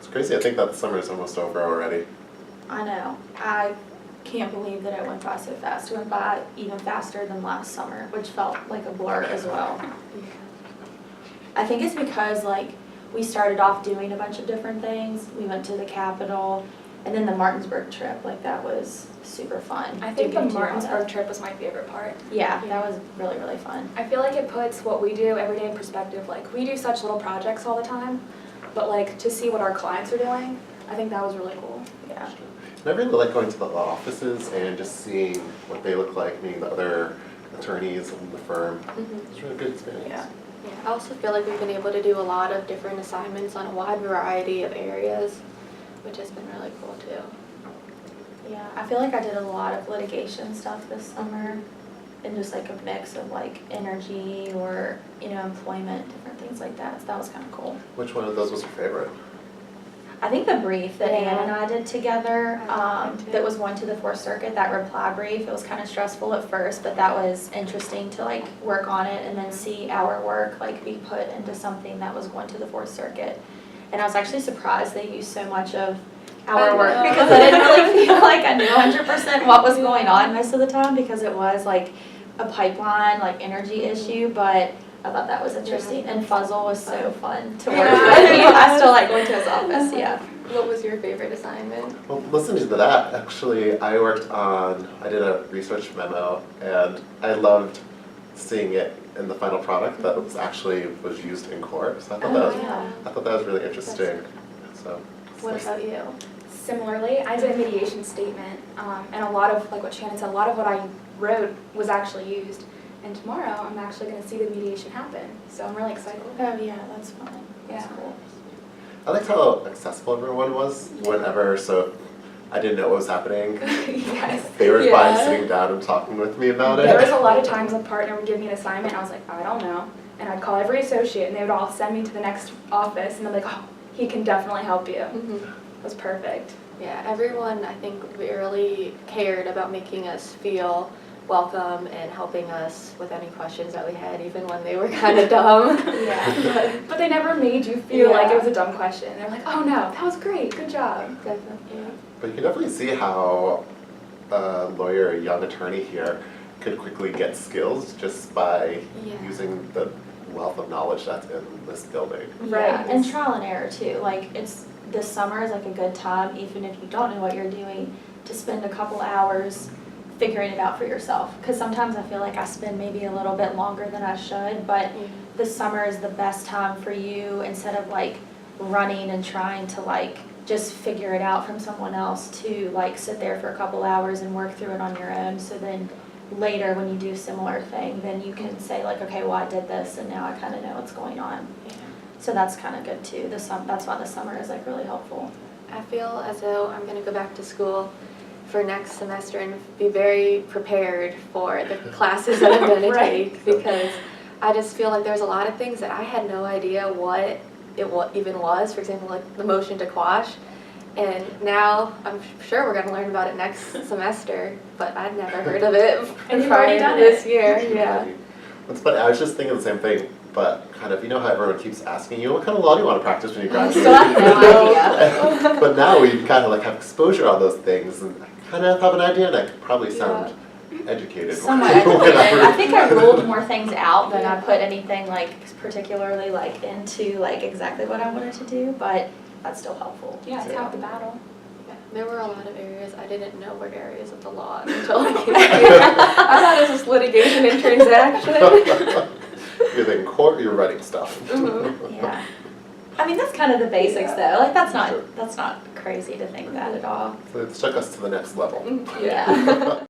It's crazy. I think that the summer is almost over already. I know. I can't believe that it went by so fast. It went by even faster than last summer, which felt like a blur as well. I think it's because like we started off doing a bunch of different things. We went to the Capitol, and then the Martinsburg trip. Like that was super fun. I think the Getting to do all that. Martinsburg trip was my favorite part. Yeah, that was really, really fun. I feel like it puts what we do every day in perspective. Like, we do such little projects all the time, but like to see what our clients are doing, I think that was really cool. Yeah. And I really like going to the law offices and just seeing what they look like, meeting the other attorneys in the firm. It's a really good experience. Yeah. Yeah, I also feel like we've been able to do a lot of different assignments on a wide variety of areas, which has been really cool too. Yeah, I feel like I did a lot of litigation stuff this summer, and just like a mix of like energy or, you know, employment, different things like that. So that was kind of cool. Which one of those was your favorite? I think the brief that Yeah. Ann and I did together, I liked it too. that was one to the Fourth Circuit, that reply brief, it was kind of stressful at first, but that was interesting to like work on it and then see our work like be put into something that was going to the Fourth Circuit. And I was actually surprised they used so much of our work because I didn't really feel like I knew 100% what was going on most of the time because it was like a pipeline, like energy issue, but I thought that was interesting. And Fuzzle was so fun to work with. I still like going to his office, yeah. What was your favorite assignment? Well, listening to that, actually, I did a research memo, and I loved seeing it in the final product that was used in court. So I thought that was really interesting. So. What about you? Similarly, I did a mediation statement, and a lot of, like what Shannon said, a lot of what I wrote was actually used. And tomorrow, I'm actually going to see the mediation happen, so I'm really excited. Oh yeah, that's fun. That's Yeah. cool. I liked how accessible everyone was whenever, so I didn't know what was happening. Yes. They were fine sitting down and talking with me about There was it. a lot of times a partner would give me an assignment, and I was like, I don't know. And I'd call every associate, and they would all send me to the next office, and they're like, oh, he can definitely help you. It was perfect. Yeah, everyone I think really cared about making us feel welcome and helping us with any questions that we had, even when they were kind of dumb. Yeah. But they never made you feel like Yeah. it was a dumb question. They're like, oh no, that was great, good job. Definitely. But you can definitely see how a lawyer, a young attorney here, could quickly get skills just by using the wealth of knowledge that's in this building. Right, Right. and trial and error too. Like this summer is like a good time, even if you don't know what you're doing, to spend a couple hours figuring it out for yourself. Because sometimes I feel like I spend maybe a little bit longer than I should, but the summer is the best time for you instead of like running and trying to like just figure it out from someone else to like sit there for a couple hours and work through it on your own. So then later when you do a similar thing, then you can say like, okay, well I did this and now I kind of know what's going on. So that's kind of good too. That's why the summer is like really helpful. I feel as though I'm going to go back to school for next semester and be very prepared for the classes that I'm going to take, because I just feel like there's a lot of things that I had no idea what it even was. For example, like the motion to quash. And now I'm sure we're going to learn about it next semester, but I'd never heard of it And you've prior already to done this it. year. Yeah. It's funny, I was just thinking the same thing, but kind of, you know how everyone keeps asking you, what kind of law do you want to practice when you graduate? So I have no idea. But now we kind of like have exposure on those things and kind of have an idea, and I could probably sound educated. Somewhat educated. I think I ruled more things out than I put anything like particularly like into like exactly what I wanted to do, but that's still helpful. Yeah, it's half the battle. There were a lot of areas I didn't know were areas of the law until I came here. I thought it was just litigation and transaction. You're in court, you're writing stuff. Yeah. I mean, that's kind of the basics though. Like that's not crazy to think that at all. So it took us to the next level. Yeah.